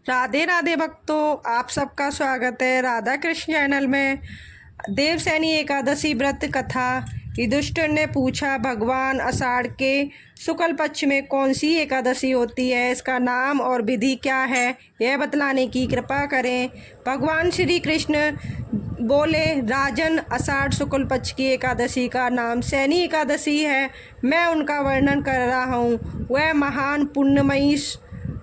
राधे राधे भक्तों, आप सबका स्वागत है राधा कृष्ण चैनल में। देवसैनी एकादशी व्रत कथा। युधिष्ठिर ने पूछा, भगवान, आषाढ़ के शुक्ल पक्ष में कौन सी एकादशी होती है? इसका नाम और विधि क्या है, यह बतलाने की कृपा करें। भगवान श्री कृष्ण बोले, राजन, आषाढ़ शुक्ल पक्ष की एकादशी का नाम सैनी एकादशी है। मैं उनका वर्णन कर रहा हूँ। वह महान पुण्यमयी,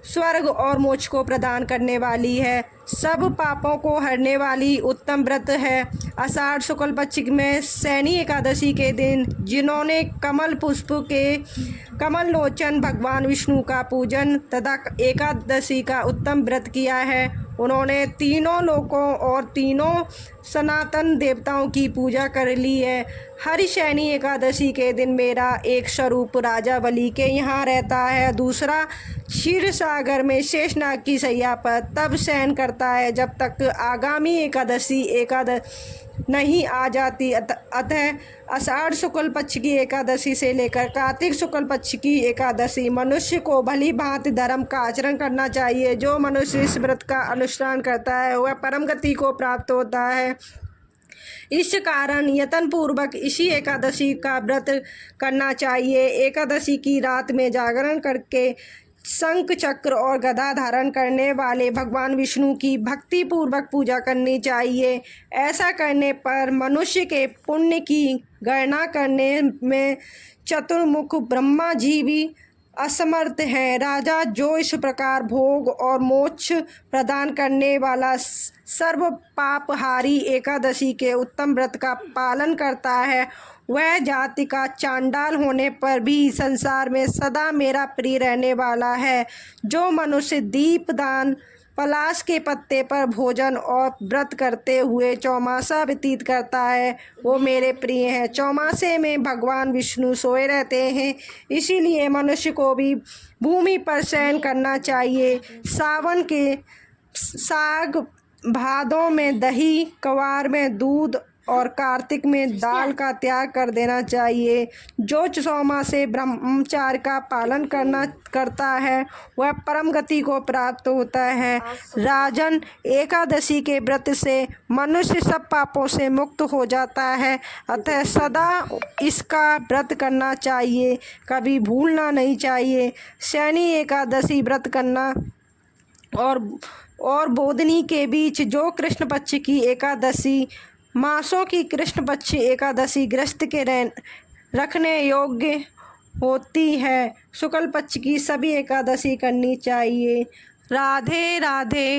स्वर्ग और मोक्ष को प्रदान करने वाली है, सब पापों को हरने वाली उत्तम व्रत है। आषाढ़ शुक्ल पक्ष में सैनी एकादशी के दिन जिन्होंने कमल पुष्प के कमल लोचन भगवान विष्णु का पूजन तथा एकादशी का उत्तम व्रत किया है, उन्होंने तीनों लोकों और तीनों सनातन देवताओं की पूजा कर ली है। हरिशैनी एकादशी के दिन मेरा एक स्वरूप राजा बलि के यहाँ रहता है, दूसरा क्षीर सागर में शेषनाग की सैया पर तब शयन करता है जब तक आगामी एकादशी नहीं आ जाती। अतः आषाढ़ शुक्ल पक्ष की एकादशी से लेकर कार्तिक शुक्ल पक्ष की एकादशी मनुष्य को भली भांति धर्म का आचरण करना चाहिए। जो मनुष्य इस व्रत का अनुष्ठान करता है वह परम गति को प्राप्त होता है। इस कारण यत्न पूर्वक इसी एकादशी का व्रत करना चाहिए। एकादशी की रात में जागरण करके शंख चक्र और गदा धारण करने वाले भगवान विष्णु की भक्ति पूर्वक पूजा करनी चाहिए। ऐसा करने पर मनुष्य के पुण्य की गणना करने में चतुर्मुख ब्रह्मा जी भी असमर्थ हैं। राजा जो इस प्रकार भोग और मोक्ष प्रदान करने वाला सर्व पापहारी एकादशी के उत्तम व्रत का पालन करता है, वह जाति का चांडाल होने पर भी संसार में सदा मेरा प्रिय रहने वाला है। जो मनुष्य दीपदान, पलाश के पत्ते पर भोजन और व्रत करते हुए चौमासा व्यतीत करता है, वो मेरे प्रिय हैं। चौमासे में भगवान विष्णु सोए रहते हैं, इसीलिए मनुष्य को भी भूमि पर शयन करना चाहिए। सावन के साग, भादों में दही, कवार में दूध और कार्तिक में दाल का त्याग कर देना चाहिए। जो चौमासे ब्रह्मचार्य का पालन करता है वह परम गति को प्राप्त होता है। राजन, एकादशी के व्रत से मनुष्य सब पापों से मुक्त हो जाता है, अतः सदा इसका व्रत करना चाहिए, कभी भूलना नहीं चाहिए। शैनी एकादशी व्रत करना और बोधनी के बीच जो कृष्ण पक्ष की एकादशी मासों की कृष्ण पक्ष एकादशी ग्रस्त के रखने योग्य होती है, शुक्ल पक्ष की सभी एकादशी करनी चाहिए। राधे राधे।